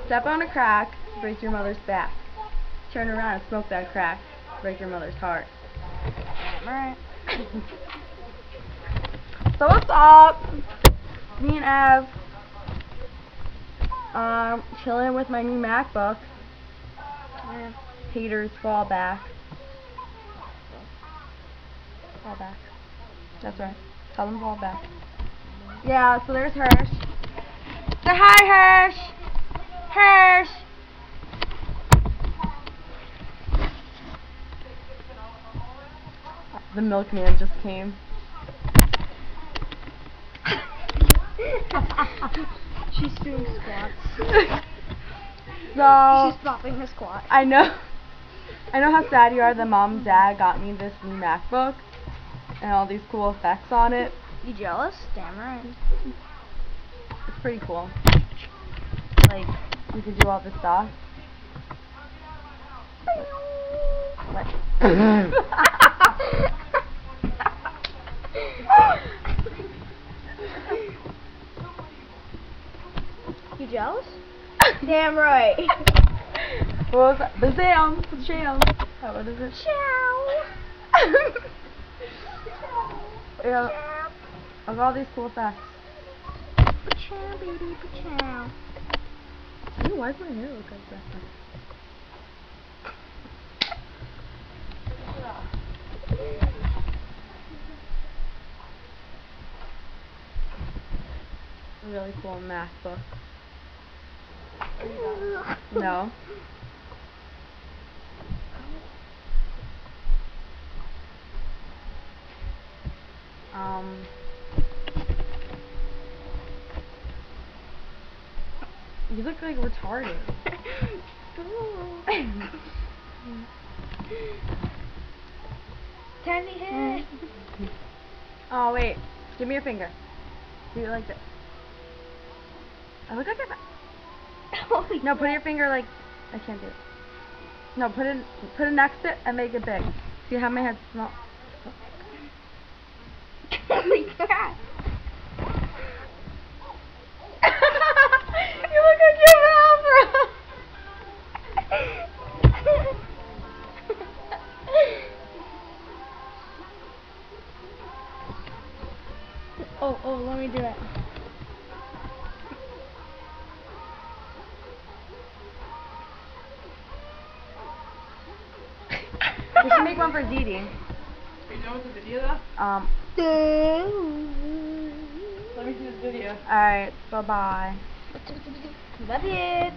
Step on a crack, break your mother's back. Turn around and smoke that crack, break your mother's heart. Alright. So what's up? Me and Ev, chilling with my new MacBook. Haters fall back. Fall back. That's right. Tell them fall back. Yeah, so there's Hirsch. Say hi, Hirsch! Hirsch! The milkman just came. She's doing squats. So She's popping her squat. I know how sad you are that Mom and Dad got me this new MacBook and all these cool effects on it. You jealous? Damn right. It's pretty cool. Like, you can do all this stuff. What? You jealous? Damn right. What was that? The jam. The jam. What is it? Ciao. Yeah. I got all these cool effects. Ciao, baby. Ciao. Ew, why does my hair look like that? A really cool MacBook. No. You look like retarded. Tiny head. Oh wait, give me your finger. Do it like this. I look like a. No, put your finger like. I can't do it. No, put it next to it and make it big. See how my head's small. Holy crap. You look like you have an Oh, let me do it. We should make one for Dee Dee. Are you done with the video though? Let me see this video. Alright, bye bye. Love you.